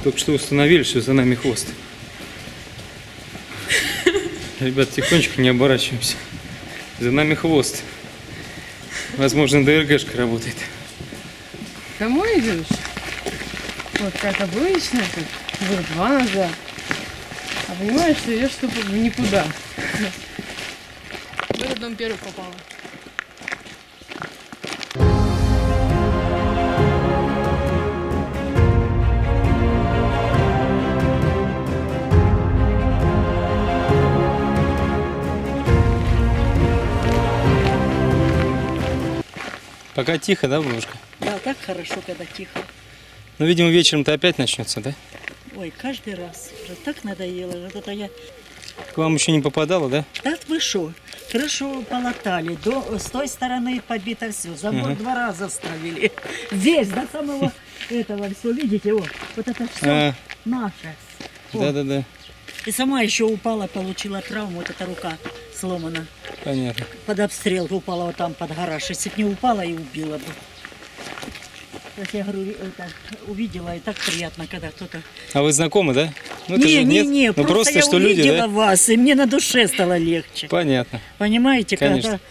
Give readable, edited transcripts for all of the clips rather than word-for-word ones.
Только что установили, что за нами хвост. Ребят, тихонечко, не оборачиваемся. За нами хвост. Возможно, ДРГшка работает. Домой идешь? Вот как обычно, как было 2 назад. А понимаешь, что идешь тупо в никуда. В этот дом первый попала. Пока тихо, да, бабушка? Да, так хорошо, когда тихо. Ну, видимо, вечером-то опять начнется, да? Ой, каждый раз. Уже так надоело. Вот это я... К вам еще не попадало, да? Так вы шо? Крышу полатали. С той стороны побито все. Забор 2 раза вставили. Весь, до самого этого все. Видите, вот это все наше. Да-да-да. И сама еще упала, получила травму. Вот эта рука сломана. Понятно. Под обстрел упала вот там под гараж. Если бы не упала, и убила бы. Вот я говорю, это, увидела, и так приятно, когда кто-то... А вы знакомы, да? Ну, это же нет. Не, Ну, просто я что увидела люди, да? вас, и мне на душе стало легче. Понятно. Понимаете, Конечно. когда...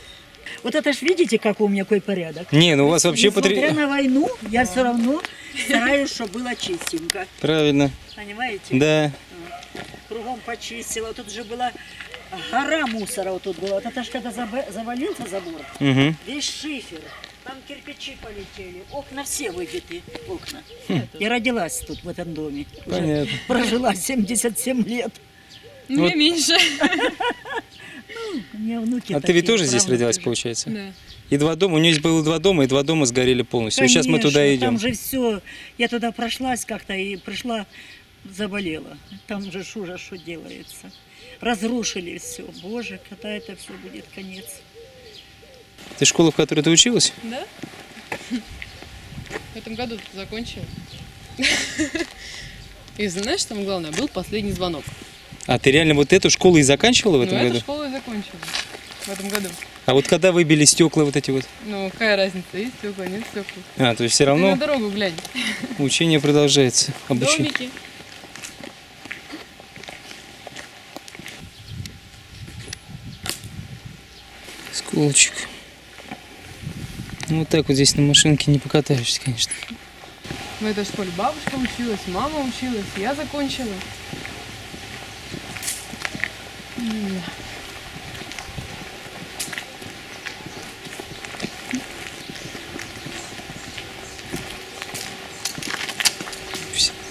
Вот это ж видите, какой у меня какой порядок? Не, ну у вас вообще Несмотря на войну, я все равно стараюсь, чтобы было чистенько. Правильно. Понимаете? Да. Кругом почистила. Тут же была гора мусора вот тут была. Вот это ж когда завалился забор, Угу. весь шифер. Там кирпичи полетели, окна все выбиты, окна. Я родилась тут, в этом доме. Уже Понятно. прожила 77 лет. Мне Вот. меньше. У меня внуки А ты ведь такие, тоже здесь правнуки родилась, же. получается? Да. И 2 дома, у нее здесь было 2 дома, и 2 дома сгорели полностью. И сейчас мы туда Конечно, идем. Там же все. Я туда прошлась как-то и пришла, заболела. Там же ужас, что делается. Разрушили все. Боже, когда это все будет конец. Ты школа, в которой ты училась? Да? В этом году ты закончила. И знаешь, там главное, был последний звонок. А ты реально вот эту школу и заканчивала в этом Ну, году? эту школу и закончила. В этом году. А вот когда выбили стекла вот эти вот? Ну, какая разница, есть стекла, нет стекла. А, то есть все Ты равно на дорогу глянь. учение продолжается. Обучение. Домики. Сколочек. Ну, вот так вот здесь на машинке не покатаешься, конечно. В этой школе бабушка училась, мама училась, я закончила.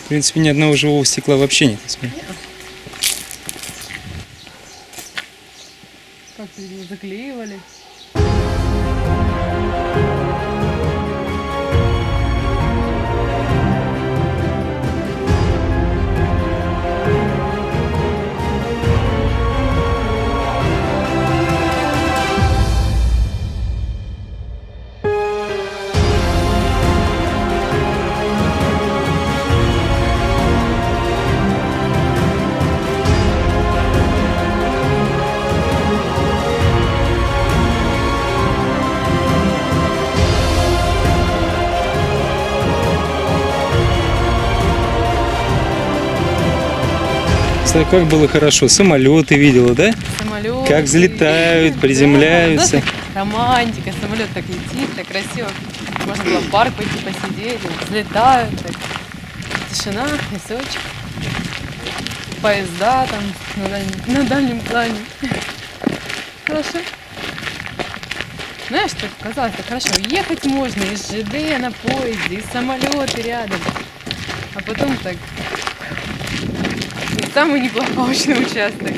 В принципе, ни одного живого стекла вообще нет. Смотри. Как-то его заклеивали. Кстати, как было хорошо. Самолеты видела, да? Самолет. Как взлетают, приземляются. Да, романтика, самолет так летит, так красиво. Можно было в парк пойти посидеть, взлетают, так. Тишина, песочек, поезда там на дальнем плане. Хорошо. Знаешь, так казалось, так хорошо. Ехать можно из ЖД на поезде, из самолета рядом. А потом так. Не самый неплохой участок.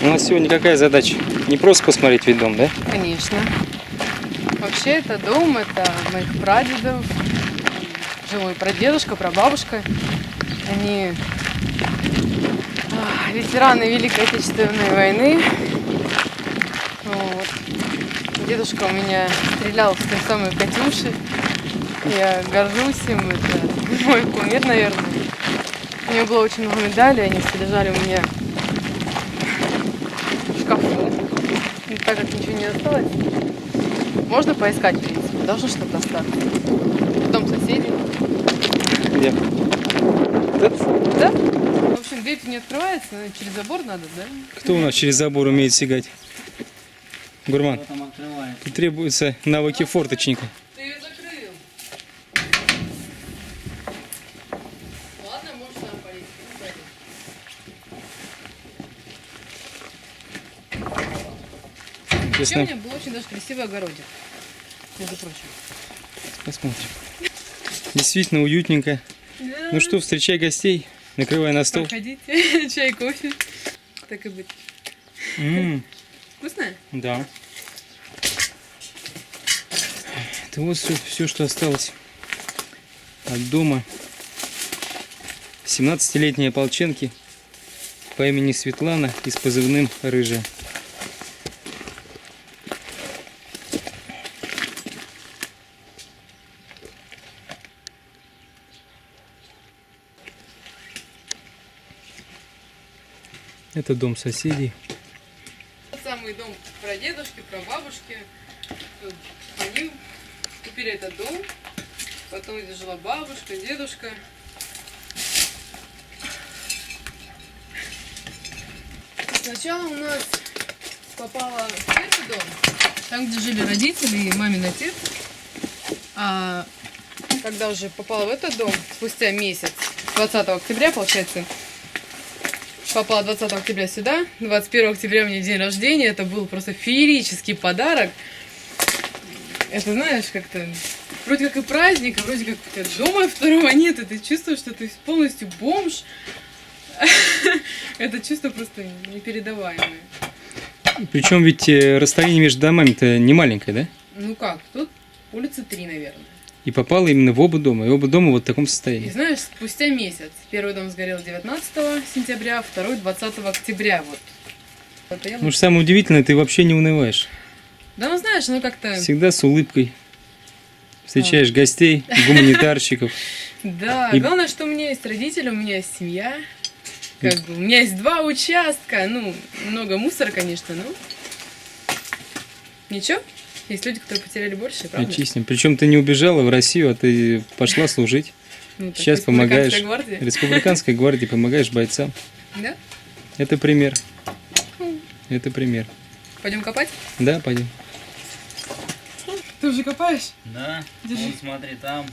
У нас сегодня какая задача? Не просто посмотреть вид дом, да? Конечно. Вообще это дом, это моих прадедов, жил мой прадедушка, прабабушка. Они ветераны Великой Отечественной войны. Вот. Дедушка у меня стрелял в той самой Катюши. Я горжусь им, это мой кумир, наверное. У него было очень много медалей, они все лежали у меня в шкафу. И так как ничего не осталось, можно поискать, в принципе, должно что-то остаться. Потом, кстати, Где? Тут? Да? В общем, дверь не открывается, через забор надо, да? Кто у нас через забор умеет сигать? Гурман, Кто там открывает? тут требуются навыки форточника. Ты ее закрыл. Ладно, можешь сам полезть. Еще Честно, у меня был очень даже красивый огородик, между прочим. посмотрим. Действительно уютненько. Ну что, встречай гостей, накрывай на стол. Проходите, чай, кофе. Так и быть. Вкусная? Да. Это вот все, что осталось от дома 17-летней ополченки по имени Светлана и с позывным Рыжая. Это дом соседей. Тот самый дом прадедушки, прабабушки. Тут они купили этот дом. Потом здесь жила бабушка, дедушка. Сначала у нас попала в первый дом, там, где жили родители и мамин отец. А когда уже попала в этот дом, спустя месяц, 20 октября, получается, попала 20 октября сюда, 21 октября у меня день рождения, это был просто феерический подарок. Это, знаешь, как-то вроде как и праздник, а вроде как у тебя дома второго нет, и ты чувствуешь, что ты полностью бомж. Это чувство просто непередаваемое. Причем ведь расстояние между домами-то не маленькое, да? Ну как, тут улицы 3, наверное. И попало именно в оба дома. И оба дома вот в таком И состоянии. знаешь, спустя месяц. Первый дом сгорел 19 сентября, второй 20 октября. Вот. Это я... Ну, что самое удивительное, ты вообще не унываешь. Да, ну знаешь, ну как-то... Всегда с улыбкой. Встречаешь гостей, гуманитарщиков. Да, И- главное, что у меня есть родители, у меня есть семья. Как бы, у меня есть 2 участка. Ну, много мусора, конечно, но... Ничего. Есть люди, которые потеряли больше, правда? Очистим. Причем ты не убежала в Россию, а ты пошла служить. Ну, так, Сейчас Республиканская помогаешь гвардия. Республиканской гвардии, помогаешь бойцам. Да? Это пример. Это пример. Пойдем копать? Да, пойдем. Ты уже копаешь? Да, Держи. вон смотри, там,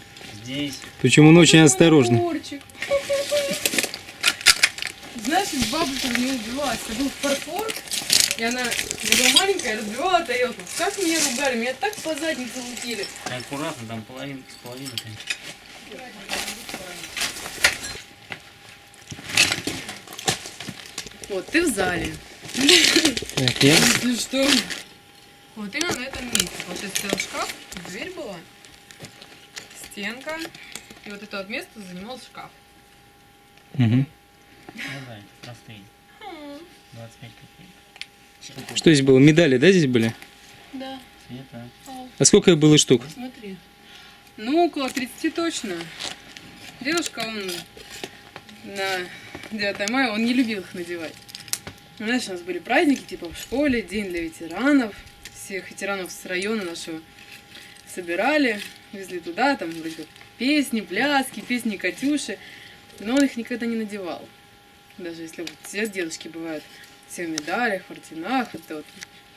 здесь. Причем он очень осторожный. Фарфорчик. Знаешь, бабушка в него убивалась. Это был фарфор, и она была маленькая, разбивала тарелку. Как меня ругали, меня так по заднице лупили. Аккуратно, там половина с половиной. Вот, ты в зале. Так, я... Если что. Вот именно на этом месте. Получается, стоял шкаф, дверь была, стенка, и вот это вот место занимал шкаф. Мгм. Ну да, простые. 25 копеек. Что здесь было? Медали, да, здесь были? Да. Цвета. А сколько их было штук? Смотри. Ну, около 30 точно. Девушка, он на 9 мая, он не любил их надевать. Ну, знаешь, у нас были праздники, типа в школе, день для ветеранов. Всех ветеранов с района нашего собирали, везли туда, там вроде как песни, пляски, песни Катюши. Но он их никогда не надевал. Даже если вот все дедушки бывают все в медалях, в орденах, это вот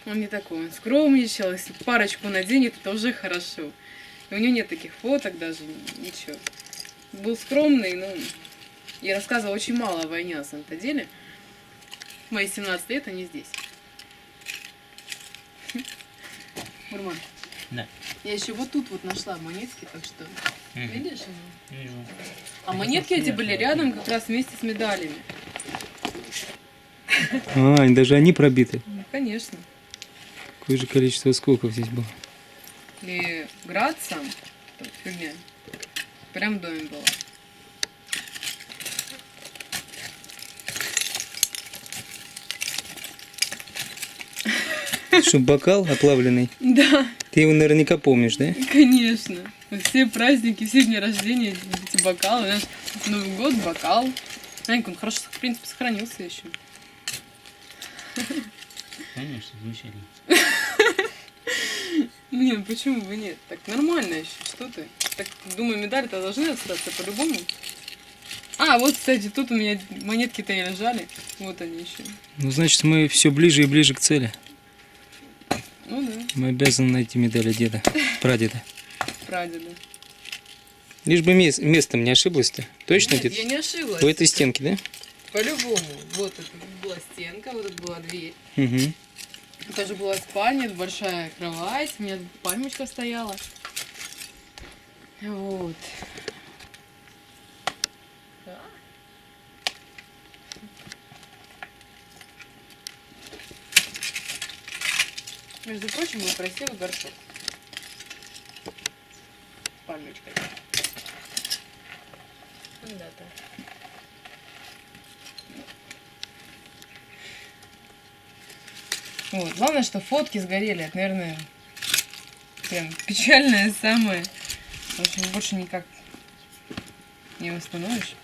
он не такой, он скромничал, если парочку наденет, это уже хорошо. И у него нет таких фоток даже, ничего. Был скромный, ну, и рассказывал очень мало о войне на самом-то деле. В мои 17 лет они здесь. Бурман. Да. Я еще вот тут вот нашла монетки, так что, видишь? Вижу. А монетки эти были рядом как раз вместе с медалями. А, и даже они пробиты. Ну, конечно. Какое же количество осколков здесь было. И град сам, вот фигня, прям в доме была. Что, бокал оплавленный? Да, Ты его наверняка помнишь, да? конечно. Все праздники, все дни рождения, эти бокалы, знаешь, Новый год, бокал. Знаете, он хорошо, в принципе, сохранился еще. Конечно, замечательно. Не, ну почему бы нет? Так нормально еще, что ты? Так, думаю, медали-то должны остаться по-любому. А, вот, кстати, тут у меня монетки-то и лежали. Вот они еще. Ну, значит, мы все ближе и ближе к цели. Ну да, Мы обязаны найти медали деда, прадеда. прадеда. Лишь бы местом не ошиблась-то. Точно Нет, где-то? я не ошиблась. У этой стенки, да? По-любому. Вот тут была стенка, вот тут была дверь. Угу. Тоже была спальня, большая кровать, у меня тут пальмочка стояла. Вот. Да. Между прочим, был красивый горшок. Пальмочкой. Да-то. Вот. Главное, что фотки сгорели. Это, наверное, прям печальное самое. Потому что больше никак не восстановишь.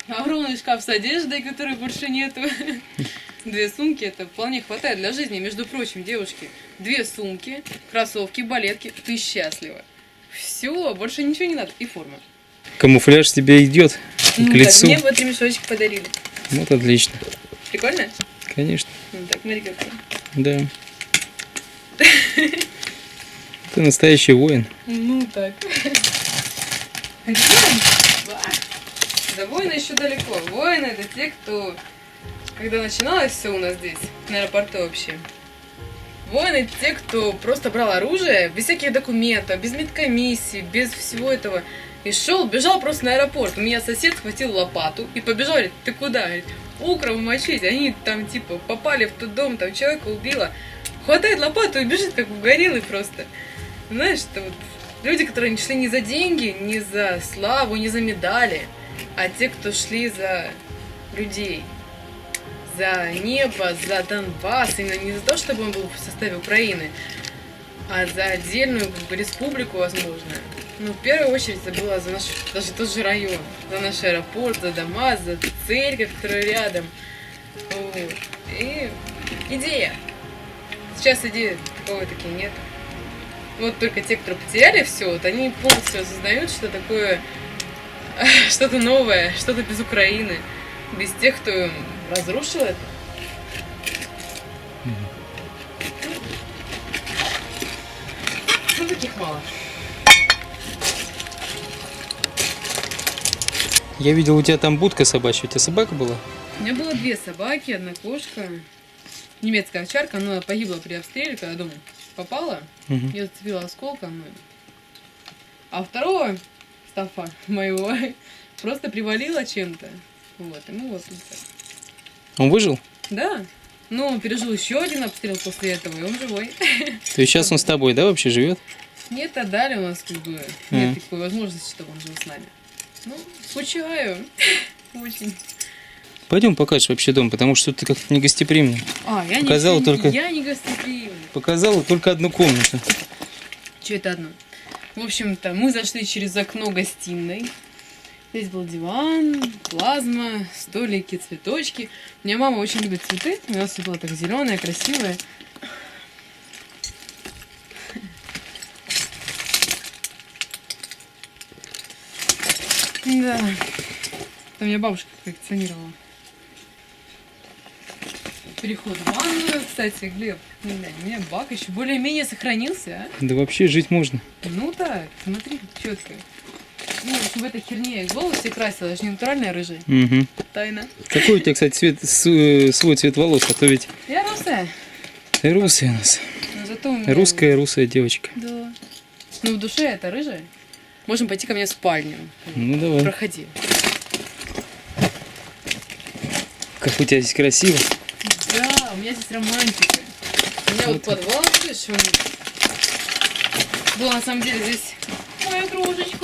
Огромный шкаф с одеждой, которой больше нету. 2 сумки, это вполне хватает для жизни. Между прочим, девушки, 2 сумки, кроссовки, балетки. Ты счастлива. Все, больше ничего не надо. И форма. Камуфляж тебе идет к Ну, так, лицу. мне вот ремешочек подарили. Вот отлично. Прикольно? Конечно. Ну так, смотри какой. Да. Ты настоящий воин. Ну так. До воина еще далеко. Воины это те, кто, когда начиналось все у нас здесь, на аэропорту вообще, воины те, кто просто брал оружие, без всяких документов, без медкомиссии, без всего этого, и шел, бежал просто на аэропорт. У меня сосед схватил лопату и побежал, говорит, ты куда? Говорит, укров мочить. Они там типа попали в тот дом, там человека убило. Хватает лопату и бежит как угорелый просто. Знаешь, это вот люди, которые не шли ни за деньги, ни за славу, ни за медали, а те, кто шли за людей, за небо, за Донбасс, именно не за то, чтобы он был в составе Украины, а за отдельную как бы, республику, возможно. Ну, в первую очередь, это было за наш, даже тот же район, за наш аэропорт, за дома, за церковь, которая рядом. Вот. И идея. Сейчас идеи такого таки нет. Вот только те, кто потеряли все, вот они полностью осознают, что такое что-то новое, что-то без Украины, без тех, кто разрушил это. Ну, таких мало. Я видел, у тебя там будка собачья. У тебя собака была? У меня было 2 собаки, 1 кошка. Немецкая овчарка, она погибла при обстреле, когда дом попала. Мгм. Ее зацепило осколком. А второго стафа моего просто привалило чем-то. Вот, и мы вот тут так. Он выжил? Да. Но он пережил еще один обстрел после этого, и он живой. То есть сейчас он с тобой, да, вообще живет? Нет, отдали у нас как бы нет такой возможности, чтобы он жил с нами. Ну, скучаю. Очень. Пойдем покажешь вообще дом, потому что ты как-то не гостеприимный. Я Показала не, только- я не гостеприимный. Показала только одну комнату. Что это одно? В общем-то, мы зашли через окно гостиной. Здесь был диван, плазма, столики, цветочки. У меня мама очень любит цветы. У нас все было так зеленое, красивое. Да. Это меня бабушка коллекционировала. Переход в ванную, кстати, Глеб. Не знаю, у меня бак еще более-менее сохранился, а? Да вообще жить можно. Ну так, смотри, как четко. Ну, в общем, в этой херне я волосы красила, я же не натуральная рыжая. Угу. Тайна. Какой у тебя, кстати, свой цвет волос, а то ведь Я русая. ты русая у нас. Но зато у меня... Русская девочка. Да. Ну, в душе это рыжая. Можем пойти ко мне в спальню. Ну давай. Проходи. Как у тебя здесь красиво. Да, у меня здесь романтика. У меня вот подвал, видишь, он... Была на самом деле здесь моя кружечка.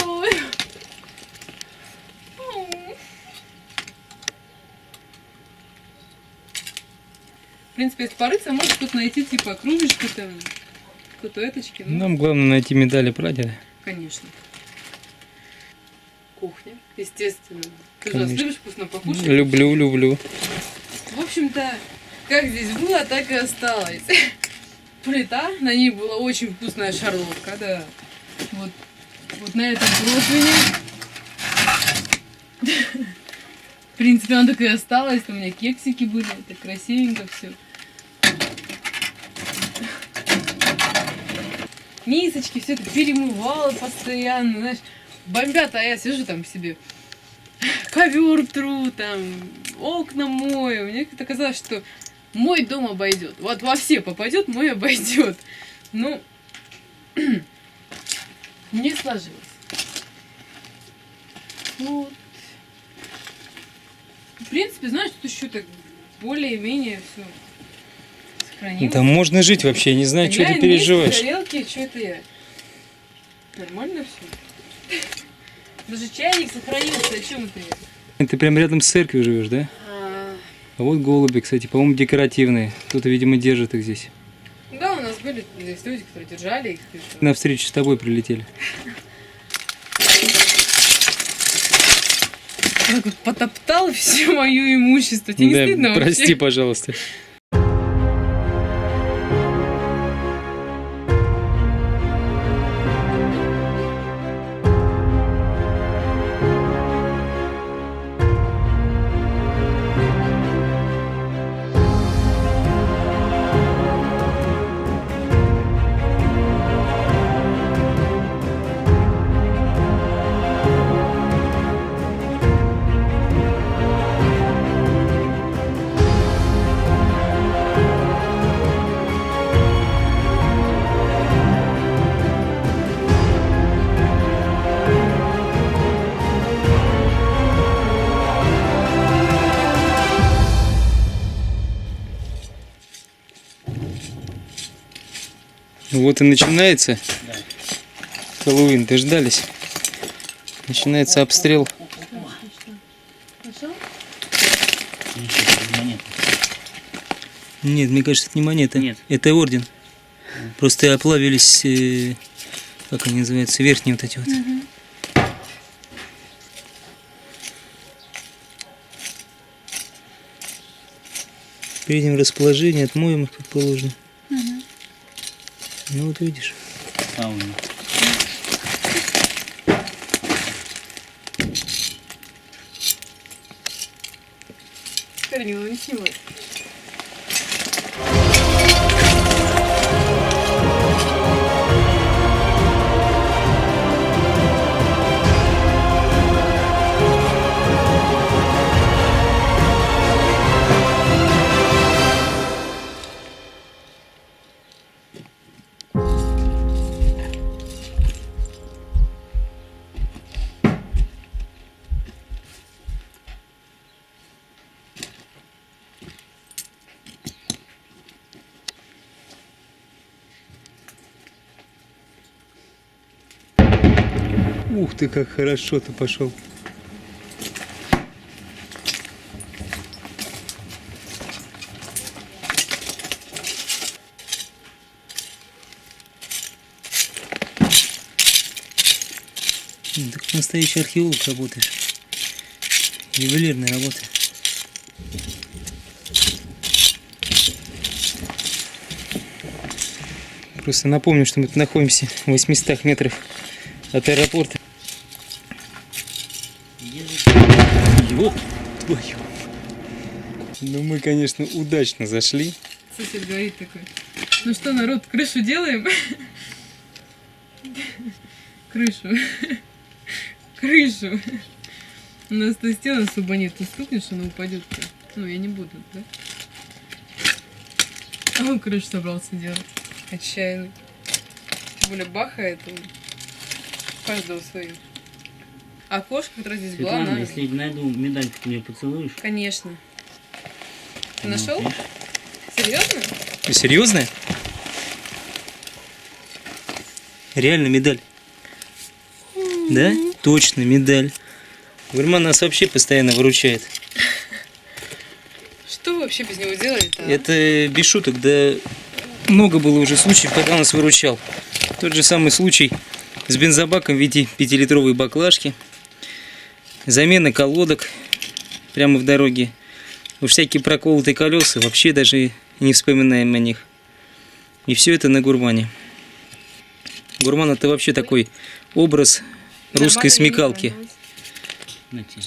В принципе, если порыться, может тут найти типа кружечку там, статуэточки. Ну, Нам главное найти медали прадеда. конечно. Кухня, естественно. Ты же Конечно. любишь вкусно покушать. Люблю. В общем-то, Как здесь было, так и осталось. Плита, на ней была очень вкусная шарлотка, да. Вот на этом противне. В принципе, она так и осталась. У меня кексики были, так красивенько все. Мисочки, все это перемывала постоянно, знаешь. Бомбят, а я сижу там себе. Ковер тру, там, окна мою. Мне как-то казалось, что мой дом обойдет. Вот во все попадет, мой обойдет. Ну, не сложилось. Вот. В принципе, знаешь, тут еще так более-менее все сохранилось. Там можно жить вообще, я не знаю, что ты Глянь, переживаешь. есть тарелки, что это я? Нормально все. Даже чайник сохранился, о чем это я? Ты прям рядом с церковью живешь, да? А вот голуби, кстати, по-моему, декоративные. Кто-то, видимо, держит их здесь. Да, у нас были здесь люди, которые держали их. На встречу с тобой прилетели. Так вот потоптал все мое имущество. Тебе не Да, стыдно вообще? прости, пожалуйста. Вот и начинается Хэллоуин, дождались. Начинается обстрел. Монета. Нет, мне кажется, это не монета. Нет. Это орден. Просто оплавились, как они называются, верхние вот эти вот. Перейдем расположение, отмоем их как положено. Ну вот видишь. Сауна. Корнила, не снимай. Ух ты, как хорошо ты пошел. Ты как настоящий археолог работаешь. Ювелирная работа. Просто напомню, что мы тут находимся в 800 метров от аэропорта. Ёп твою. Ну мы, конечно, удачно зашли. Сосед говорит такой: ну что, народ, крышу делаем? Крышу. Крышу. У нас то стена особо нет. Ты стукнешь, она упадет. Ну, я не буду, да? А он крышу собрался делать. Отчаянный. Тем более бахает он. Каждого свою. А кошка, которая здесь была, Светлана, она... если найду медальку, ты меня поцелуешь? Конечно. Ты нашел? Ну, Серьезно? Ты серьезно? Реально медаль. Да? Точно, медаль. Гурман нас вообще постоянно выручает. Что вы вообще без него делаете? Это без шуток, да много было уже случаев, когда он нас выручал. Тот же самый случай с бензобаком в виде 5-литровой баклажки. Замена колодок прямо в дороге. Уж всякие проколотые колеса, вообще даже не вспоминаем о них. И все это на гурмане. Гурман это вообще такой образ русской смекалки. Найти.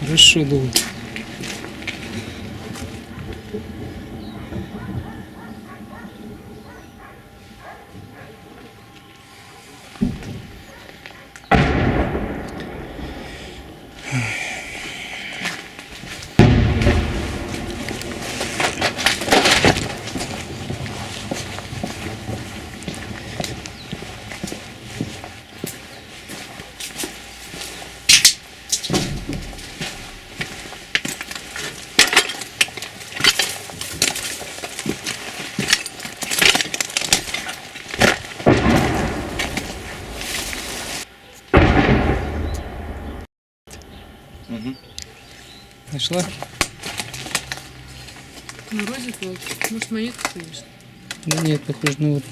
Хорошо дует. Нашла? Ну, вроде как. Может, монетку, конечно. Да нет, похоже на вот.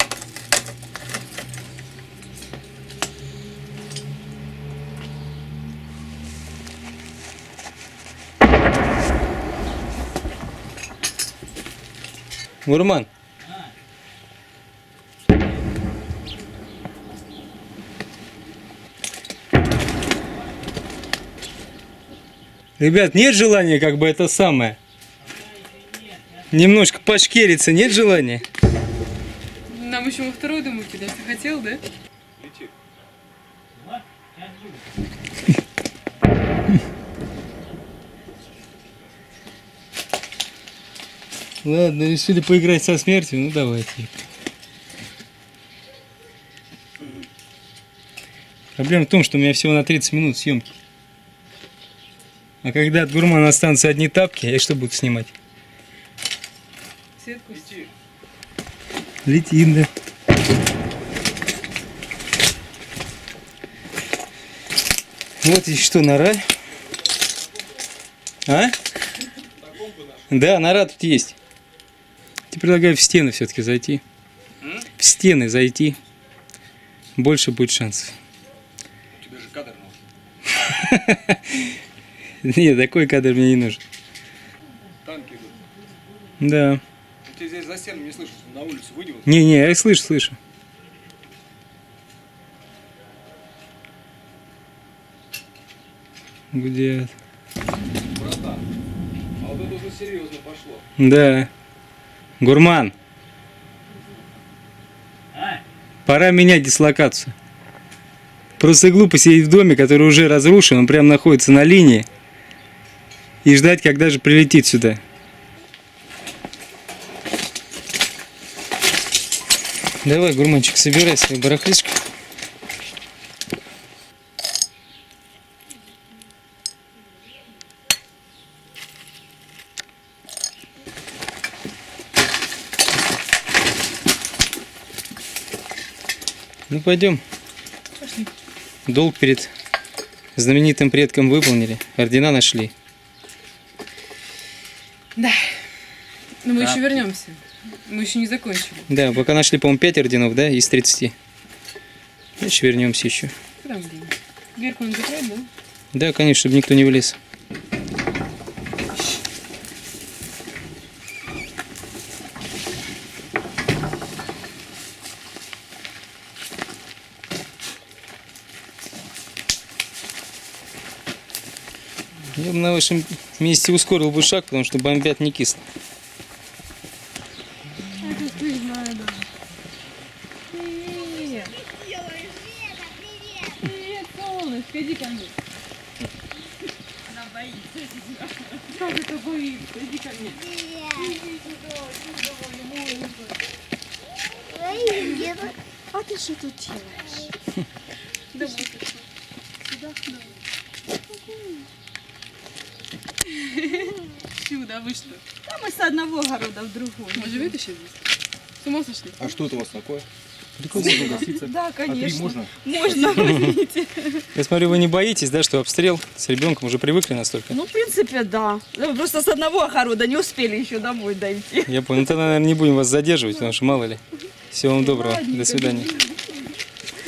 Гурман. Ребят, нет желания как бы это самое? Немножко пошкериться, нет желания? Нам еще во второй дому кидать. Ты хотел, да? Ладно, решили поиграть со смертью, ну давайте. Проблема в том, что у меня всего на 30 минут съемки. А когда от гурмана останутся одни тапки, я что буду снимать? Сетку. Летим, да. Вот и что, нора. А? Да, нора тут есть. Я предлагаю в стены все-таки зайти. В стены зайти. Больше будет шансов. У тебя же кадр нужен. Нет, такой кадр мне не нужен. Танки идут. Да. Ты здесь за стену не слышишь, на улицу выйди. Вот. Не, я слышу. Гудят. Братан, а вот это уже серьезно пошло. Да. Гурман. Пора менять дислокацию. Просто глупо сидеть в доме, который уже разрушен, он прям находится на линии. И ждать, когда же прилетит сюда. Давай, гурманчик, собирай свою барахлишку. Ну пойдем. Пошли. Долг перед знаменитым предком выполнили. Ордена нашли. Да. Но мы Да. еще вернемся. Мы еще не закончили. Да, пока нашли, по-моему, 5 орденов, да, из 30. Значит, вернемся еще. Куда мы идем? Дверку надо закрыть, да? Да, конечно, чтобы никто не влез. Я бы на вашем месте ускорил бы шаг, потому что бомбят не кисло. Это не знаю, да. Привет. Привет, солнышко, иди ко мне. Она боится. Как это боится? Иди ко мне. Иди сюда, давай, А ты что тут делаешь? давай. Сюда, сюда. Сюда, вы что? А мы с одного города в другой. Вы живете еще здесь? С ума сошли? А что это у вас такое? Да, А три конечно. можно? Можно, возьмите. Я смотрю, вы не боитесь, да, что обстрел с ребенком уже привыкли настолько? Ну, в принципе, да. Просто с одного огорода не успели еще домой дойти. Я понял. Ну, тогда, наверное, не будем вас задерживать, потому что мало ли. Всего вам доброго. До свидания.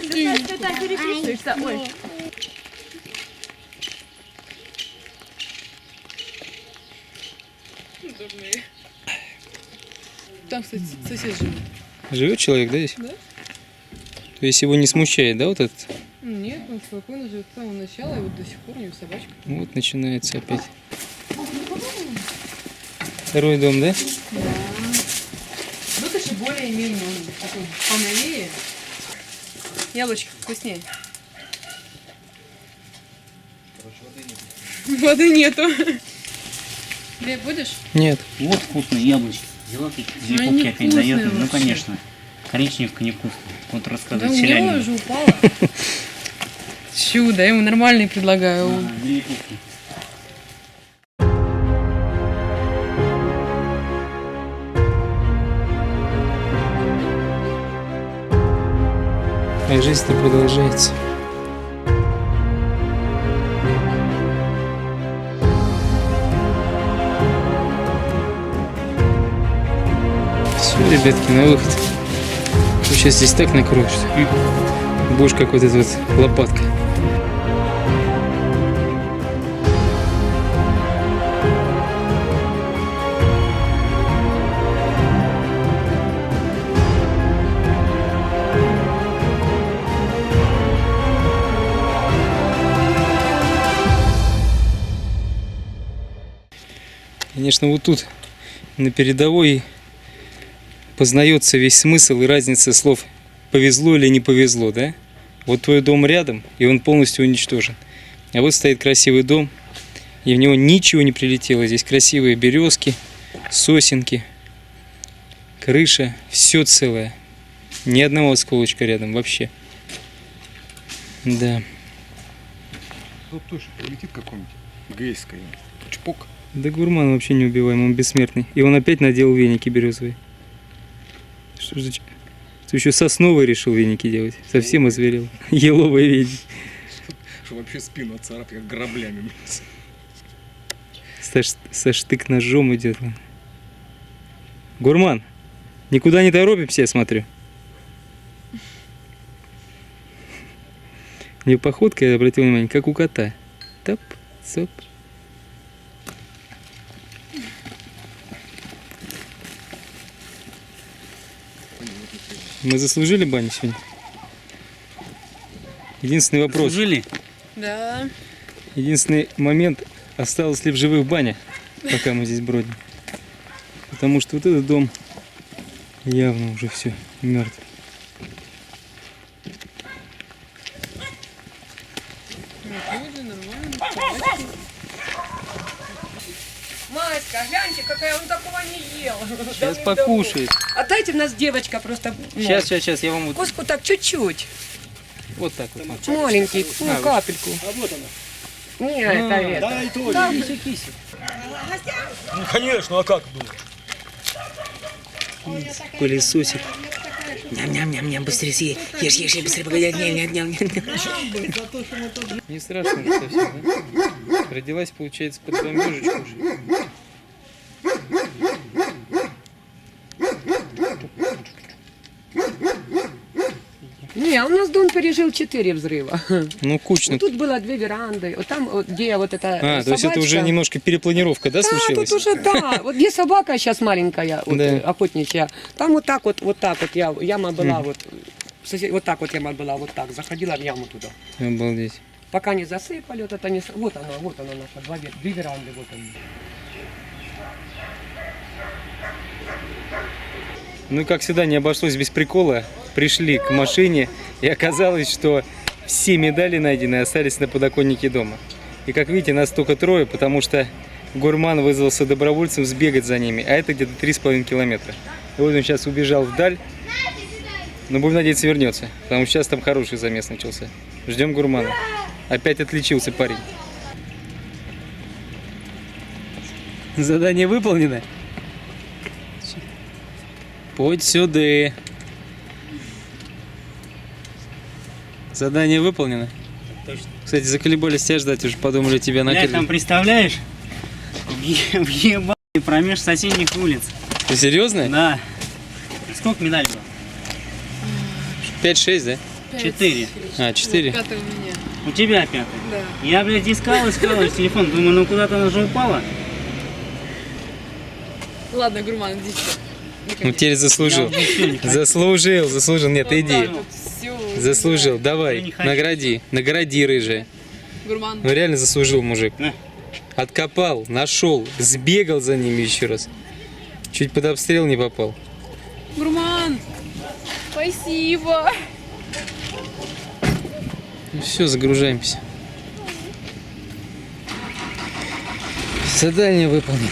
Ты знаешь, ты так переписываешь. Боишься? Ой. Там, кстати, сосед живет. Живет человек, да, здесь? Да. То есть его не смущает, да, вот этот? Нет, он спокойно живет с самого начала, и вот до сих пор у него собачка. Вот начинается опять. Второй дом, да? Да. Ну, это же более-менее он такой поновее. Яблочко вкуснее. Воды нету. Глеб, будешь? Нет. Вот вкусные яблочки. Взяла ты они закупки опять вкусные дает. Ну, вообще. конечно. Коричневка невкусная. Вот Да рассказывает у него селянин. уже упала. Чудо, я ему нормальный предлагаю. Великий. А жизнь-то продолжается. Все, ребятки, на выход. Сейчас здесь так накроешь. Будешь как вот эта вот лопатка. Конечно, вот тут на передовой познается весь смысл и разница слов «повезло» или «не повезло», да? Вот твой дом рядом, и он полностью уничтожен. А вот стоит красивый дом, и в него ничего не прилетело. Здесь красивые березки, сосенки, крыша, все целое. Ни одного осколочка рядом вообще. Да. Тут точно прилетит какой-нибудь гейская. Чпок. Да гурман вообще неубиваемый, он бессмертный. И он опять надел веники березовые. Что же ты еще сосновый решил веники делать? Совсем озверел. Еловые веники. Что вообще спину отцарапать, как граблями. Со штык-ножом идет. Гурман, никуда не торопимся, я смотрю. Не походка, я обратил внимание, как у кота. Тап, соп. Мы заслужили баню сегодня? Единственный вопрос. Жили? Да. Единственный момент, осталась ли в живых баня, пока мы здесь бродим. Потому что вот этот дом явно уже все мертв. Маська, гляньте, какая он такого не ел. Сейчас покушает. А дайте в нас девочка просто. Сейчас, я вам вот, Куску так чуть-чуть. вот так вот. Маленький, А, капельку. А вот она. Не, это. Ну, конечно, а как думаешь? Пылесосик. Ням-ням-ням-ням, быстрее съешь, ешь, быстрее, погоди, ням-ням-ням. Не страшно уже совсем, да? Родилась, получается, под бомбежечку уже. Не, у нас дом пережил 4 взрыва. Ну, кучно. Вот тут было 2 веранды, вот там, вот, где вот эта То есть это уже немножко перепланировка, да, Да, случилась? тут уже, да. Вот где собака сейчас маленькая, вот, Да. охотничья, там вот так вот яма была, вот так вот яма была, вот так, заходила в яму туда. Обалдеть. Пока не засыпали, вот это не... Вот она наша, 2 веранды, вот они. Ну и как всегда, не обошлось без прикола. Пришли к машине, и оказалось, что все медали найдены остались на подоконнике дома. И как видите, нас только 3, потому что гурман вызвался добровольцем сбегать за ними, а это где-то 3,5 километра. И вот он сейчас убежал вдаль, но будем надеяться, вернется, потому что сейчас там хороший замес начался. Ждем гурмана. Опять отличился парень. Задание выполнено. Подь сюда. Задание выполнено. Точно. Кстати, заколебались тебя ждать, уже подумали, тебя Блядь, накрыли. там представляешь? Въебали промеж соседних улиц. Ты серьезно? Да. Сколько медалей было? 5-6, да? 4. А, 4. Пятый у меня. У тебя 5. Да. Я, блядь, искал телефон. Думаю, ну куда-то она же упала. Ладно, Гурман, иди сюда. Ну, теперь заслужил. Я ничего не хочу. Заслужил. Нет, иди. Все. Заслужил. Я Давай, не хочу. награди, рыжая. Гурман. Ну, реально заслужил, мужик. На. Откопал, нашел, сбегал за ними еще раз. Чуть под обстрел не попал. Гурман. Спасибо. Ну все, загружаемся. Задание выполнено.